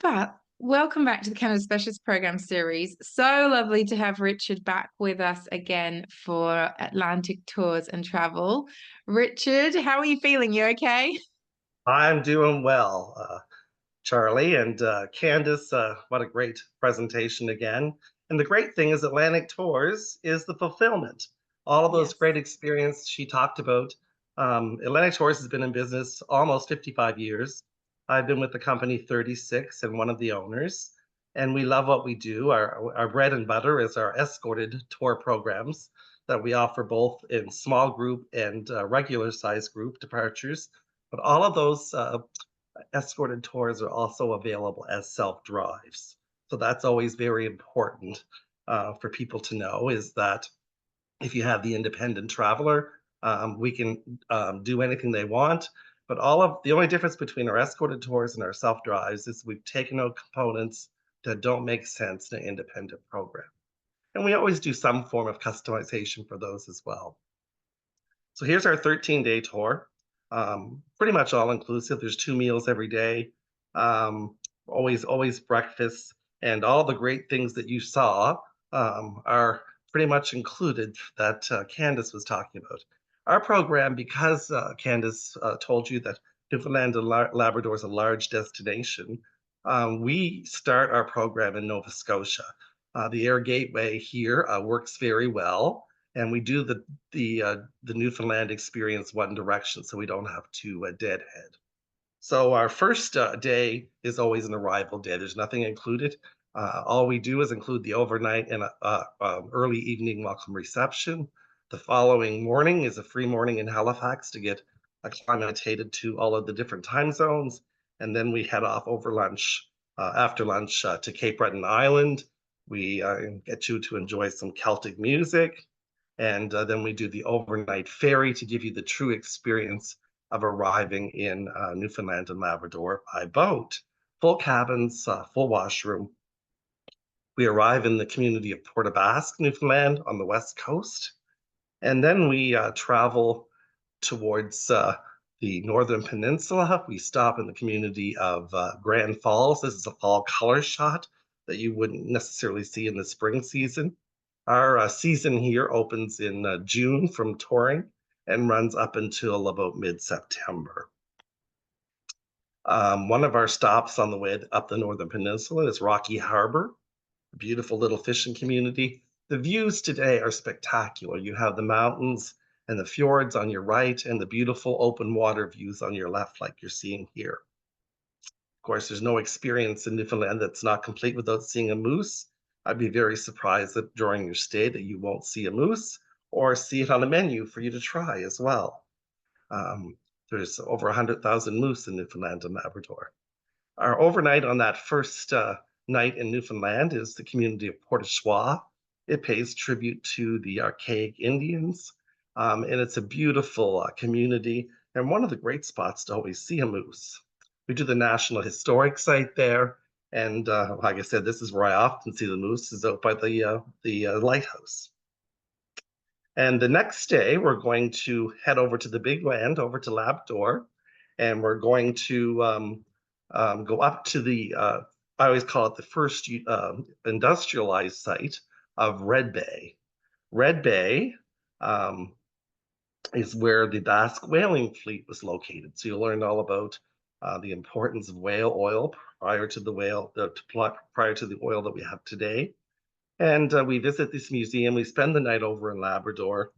But welcome back to the Canada Specialist Program series. So lovely to have Richard back with us again for Atlantic Tours and Travel. Richard, how are you feeling? You okay? I'm doing well, Charlie and Candace. What a great presentation again. And the great thing is Atlantic Tours is the fulfillment. All of those Yes. great experience she talked about. Atlantic Tours has been in business almost 55 years. I've been with the company 36 and one of the owners. And we love what we do. Our bread and butter is our escorted tour programs that we offer both in small group and regular size group departures. But all of those escorted tours are also available as self-drives. So that's always very important for people to know is that if you have the independent traveler, we can do anything they want. But all of the only difference between our escorted tours and our self-drives is we've taken out components that don't make sense in an independent program. And we always do some form of customization for those as well. So here's our 13-day tour. Pretty much all inclusive. There's 2 meals every day, always breakfast, and all the great things that you saw are pretty much included that Candace was talking about. Our program, because Candace told you that Newfoundland and Labrador is a large destination, we start our program in Nova Scotia. The air gateway here works very well, and we do the Newfoundland experience one direction, so we don't have to deadhead. So our first day is always an arrival day. There's nothing included. All we do is include the overnight and early evening welcome reception. The following morning is a free morning in Halifax to get acclimated to all of the different time zones, and then we head off over lunch, after lunch, to Cape Breton Island. We get you to enjoy some Celtic music, and then we do the overnight ferry to give you the true experience of arriving in Newfoundland and Labrador by boat. Full cabins, full washroom. We arrive in the community of Port aux Basques, Newfoundland, on the west coast, and then we travel towards the northern peninsula. We stop in the community of Grand Falls. This is a fall color shot that you wouldn't necessarily see in the spring season. Our season here opens in June from touring and runs up until about mid-September. One of our stops on the way up the Northern Peninsula is Rocky Harbor, a beautiful little fishing community. The views today are spectacular. You have the mountains and the fjords on your right and the beautiful open water views on your left, like you're seeing here. Of course, there's no experience in Newfoundland that's not complete without seeing a moose. I'd be very surprised that during your stay that you won't see a moose or see it on the menu for you to try as well. Um, there's over 100,000 moose in Newfoundland and Labrador. Our overnight on that first night in Newfoundland is the community of Port aux Choix. It pays tribute to the archaic Indians, and it's a beautiful community and one of the great spots to always see a moose. We do the National Historic Site there, and like I said, this is where I often see the moose, is out by the lighthouse. And the next day, we're going to head over to the big land, over to Labrador, and we're going to go up to I always call it the first industrialized site of Red Bay. Red Bay is where the Basque whaling fleet was located. So you'll learn all about the importance of whale oil prior to prior to the oil that we have today. And we visit this museum. We spend the night over in Labrador.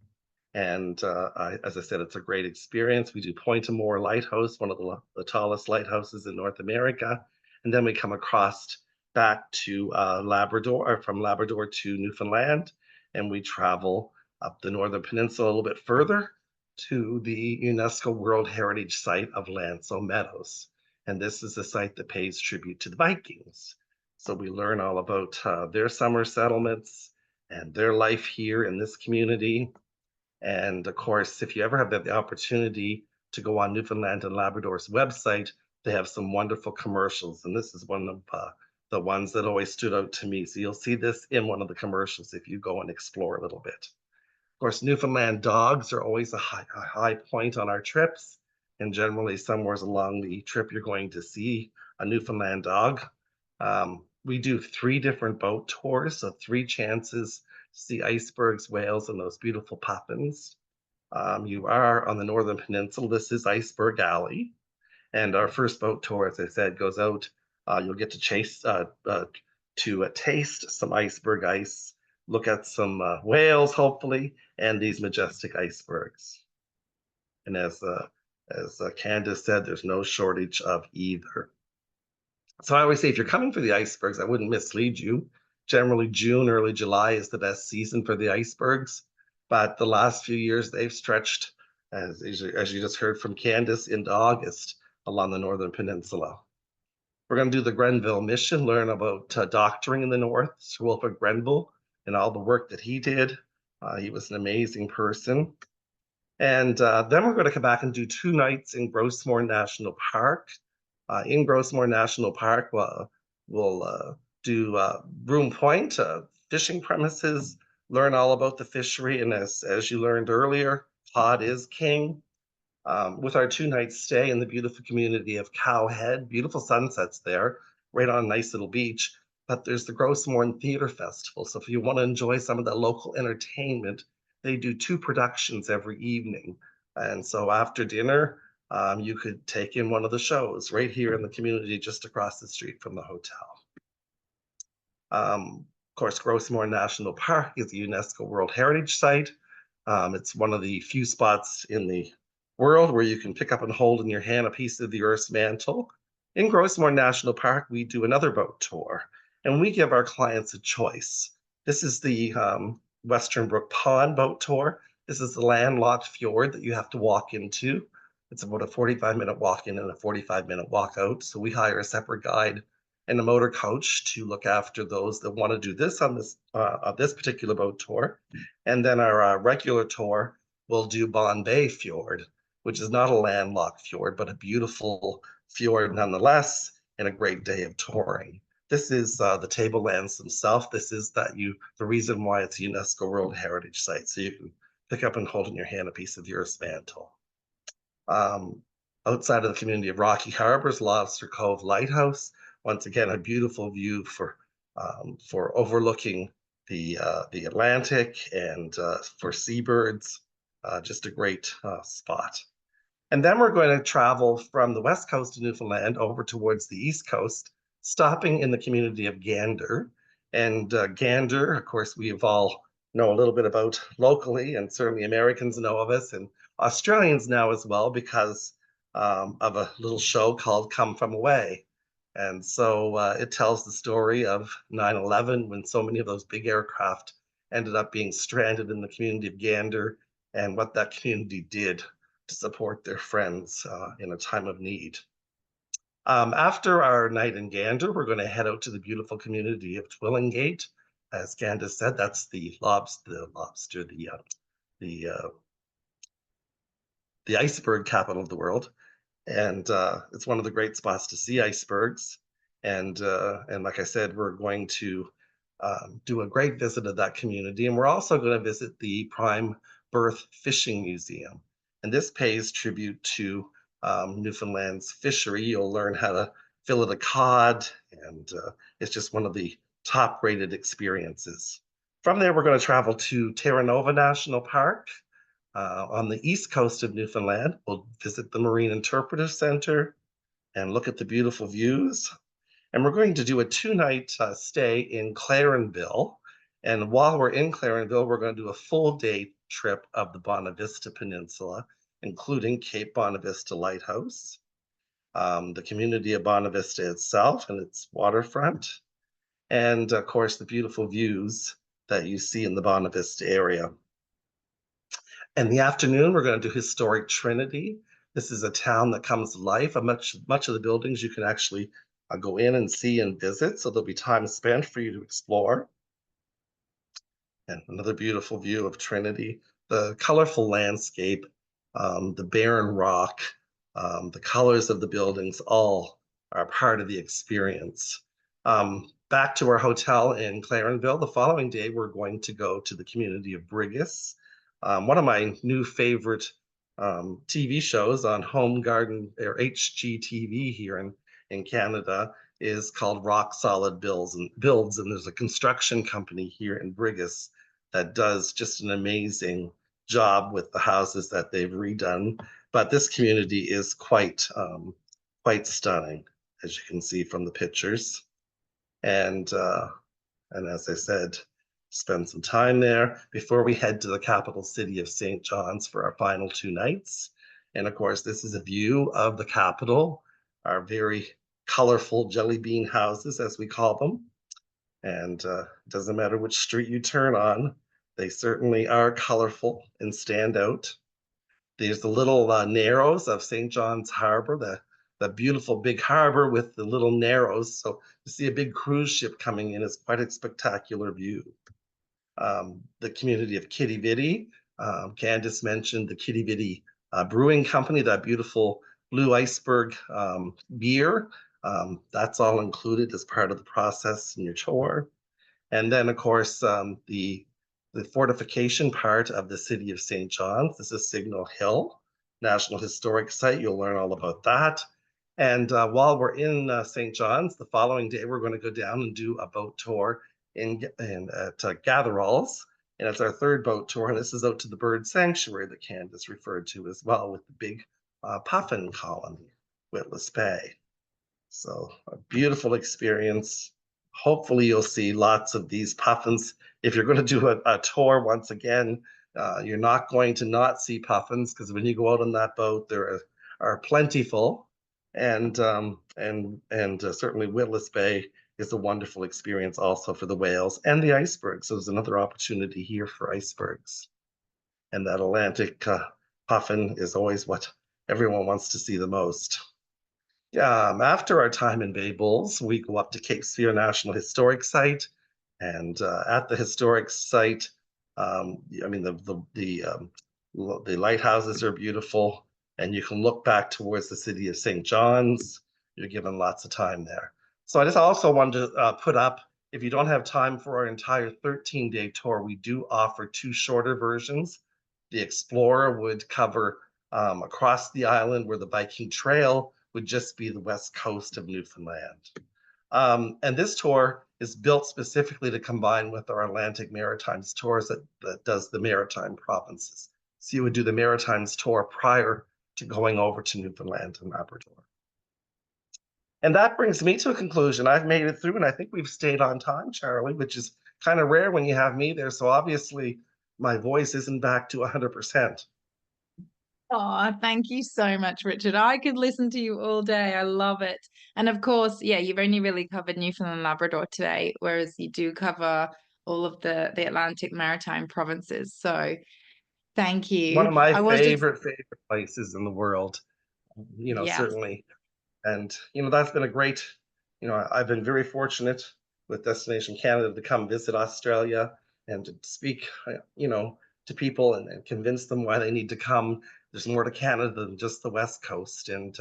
And as I said, it's a great experience. We do Point Amour Lighthouse, one of the tallest lighthouses in North America. And then we come across back to Labrador, or from Labrador to Newfoundland. And we travel up the Northern Peninsula a little bit further to the UNESCO World Heritage Site of Lanceau Meadows. And this is a site that pays tribute to the Vikings. So we learn all about their summer settlements and their life here in this community. And of course, if you ever have the opportunity to go on Newfoundland and Labrador's website, they have some wonderful commercials. And this is one of the ones that always stood out to me. So you'll see this in one of the commercials if you go and explore a little bit. Of course, Newfoundland dogs are always a high point on our trips. And generally, somewhere along the trip, you're going to see a Newfoundland dog. We do 3 different boat tours, so 3 chances to see icebergs, whales, and those beautiful puffins. You are on the Northern Peninsula. This is Iceberg Alley. And our first boat tour, as I said, goes out. You'll get to taste some iceberg ice, look at some whales, hopefully, and these majestic icebergs. And as Candace said, there's no shortage of either. So I always say, if you're coming for the icebergs, I wouldn't mislead you. Generally, June, early July is the best season for the icebergs. But the last few years, they've stretched, as you just heard from Candace, into August along the Northern Peninsula. We're going to do the Grenville mission, learn about doctoring in the North, Sir Wilfrid Grenville, and all the work that he did. He was an amazing person. And then we're going to come back and do 2 nights in Grossmore National Park. In Grossmore National Park, we'll do Broom Point, fishing premises, learn all about the fishery, and as you learned earlier, cod is king. With our 2-night stay in the beautiful community of Cowhead, beautiful sunsets there, right on a nice little beach. But there's the Grossmore Theatre Festival. So if you want to enjoy some of the local entertainment, they do 2 productions every evening. And so after dinner, you could take in one of the shows right here in the community just across the street from the hotel. Of course, Grossmore National Park is a UNESCO World Heritage Site. It's one of the few spots in the world where you can pick up and hold in your hand a piece of the Earth's mantle. In Grossmore National Park, we do another boat tour, and we give our clients a choice. This is the Western Brook Pond boat tour. This is the landlocked fjord that you have to walk into. It's about a 45-minute walk in and a 45-minute walk out. So we hire a separate guide and a motor coach to look after those that want to do this on this particular boat tour. And then our regular tour will do Bond Bay Fjord, which is not a landlocked fjord, but a beautiful fjord nonetheless, and a great day of touring. This is the tablelands themselves. This is the reason why it's a UNESCO World Heritage Site. So you can pick up and hold in your hand a piece of the Earth's mantle. Outside of the community of Rocky Harbors, Lobster Cove Lighthouse. Once again, a beautiful view for overlooking the Atlantic and for seabirds. Just a great spot. And then we're going to travel from the west coast of Newfoundland over towards the east coast, stopping in the community of Gander. And Gander, of course, we've all know a little bit about locally, and certainly Americans know of us, and Australians now as well, because of a little show called Come From Away. And so it tells the story of 9/11, when so many of those big aircraft ended up being stranded in the community of Gander, and what that community did to support their friends in a time of need. After our night in Gander, we're going to head out to the beautiful community of Twillingate. As Candace said, that's the iceberg capital of the world, and it's one of the great spots to see icebergs. And like I said, we're going to do a great visit of that community, and we're also going to visit the Prime Berth Fishing Museum. And this pays tribute to Newfoundland's fishery. You'll learn how to fillet a cod, and it's just one of the top-rated experiences. From there, we're going to travel to Terra Nova National Park. On the east coast of Newfoundland, we'll visit the Marine Interpretive Center and look at the beautiful views. And we're going to do a 2-night stay in Clarenville. And while we're in Clarenville, we're going to do a full day trip of the Bonavista Peninsula, including Cape Bonavista Lighthouse, the community of Bonavista itself and its waterfront, and of course, the beautiful views that you see in the Bonavista area. In the afternoon, we're going to do historic Trinity. This is a town that comes to life. Much of the buildings you can actually go in and see and visit, so there'll be time spent for you to explore. And another beautiful view of Trinity, the colorful landscape, the barren rock, the colors of the buildings, all are part of the experience. Back to our hotel in Clarenville, the following day, we're going to go to the community of Brigus. One of my new favorite TV shows on Home Garden or HGTV here in Canada is called Rock Solid Builds, and there's a construction company here in Brigus that does just an amazing job with the houses that they've redone. But this community is quite stunning, as you can see from the pictures. And and as I said, spend some time there before we head to the capital city of St. John's for our final 2 nights. And of course, this is a view of the capital, our very colorful jelly bean houses, as we call them. And it doesn't matter which street you turn on, they certainly are colorful and stand out. There's the little narrows of St. John's Harbor, the beautiful big harbor with the little narrows. So to see a big cruise ship coming in is quite a spectacular view. The community of Kitty Vitty, Candace mentioned the Kitty Vitty Brewing Company, that beautiful blue iceberg beer. That's all included as part of the process in your tour. And then, of course, the fortification part of the city of St. John's. This is Signal Hill, National Historic Site. You'll learn all about that. And while we're in St. John's, the following day, we're going to go down and do a boat tour at Gatheralls. And it's our third boat tour. And this is out to the bird sanctuary that Candace referred to as well, with the big puffin colony, Witless Bay. So a beautiful experience. Hopefully you'll see lots of these puffins. If you're going to do a tour once again, you're not going to not see puffins, because when you go out on that boat, there are plentiful. And certainly Witless Bay is a wonderful experience also for the whales and the icebergs. So there's another opportunity here for icebergs. And that Atlantic puffin is always what everyone wants to see the most. After our time in Bay Bulls, we go up to Cape Sphere National Historic Site, and at the historic site, I mean the lighthouses are beautiful, and you can look back towards the city of St. John's. You're given lots of time there. So I just also wanted to put up, if you don't have time for our entire 13-day tour, we do offer 2 shorter versions. The Explorer would cover across the island, where the Viking Trail would just be the west coast of Newfoundland. And this tour is built specifically to combine with our Atlantic Maritimes tours that does the Maritime provinces. So you would do the Maritimes tour prior to going over to Newfoundland and Labrador. And that brings me to a conclusion. I've made it through, and I think we've stayed on time, Charlie, which is kind of rare when you have me there. So obviously my voice isn't back to 100%. Oh, thank you so much, Richard. I could listen to you all day. I love it. And of course, yeah, you've only really covered Newfoundland and Labrador today, whereas you do cover all of the Atlantic Maritime provinces. So thank One you. of my I was just, favorite places in the world, yeah. certainly. And, that's been a great, I've been very fortunate with Destination Canada to come visit Australia and to speak, to people and convince them why they need to come. There's more to Canada than just the West Coast. And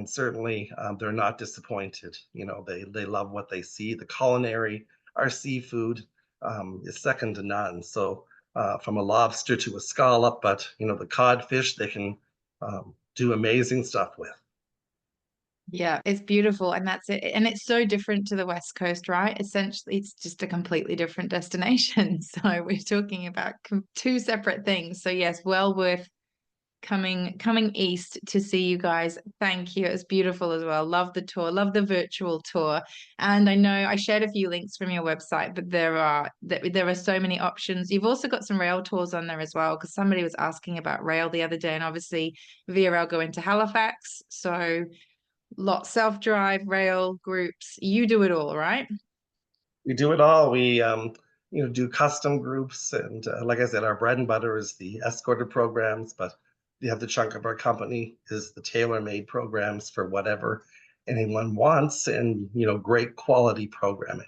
certainly they're not disappointed. They love what they see. The culinary, our seafood is second to none. So from a lobster to a scallop, but, the codfish, they can do amazing stuff with. Yeah, it's beautiful, and that's it. And it's so different to the West Coast, right? Essentially, it's just a completely different destination. So we're talking about two separate things. So yes, well worth coming east to see you guys. Thank you. It was beautiful as well. Love the tour, love the virtual tour. And I know I shared a few links from your website, but there are so many options. You've also got some rail tours on there as well, because somebody was asking about rail the other day, and obviously via rail go into Halifax. So lot self-drive, rail, groups. You do it all, right? We do it all. We do custom groups, and like I said, our bread and butter is the escorted programs, but the other chunk of our company is the tailor-made programs for whatever anyone wants, and great quality programming.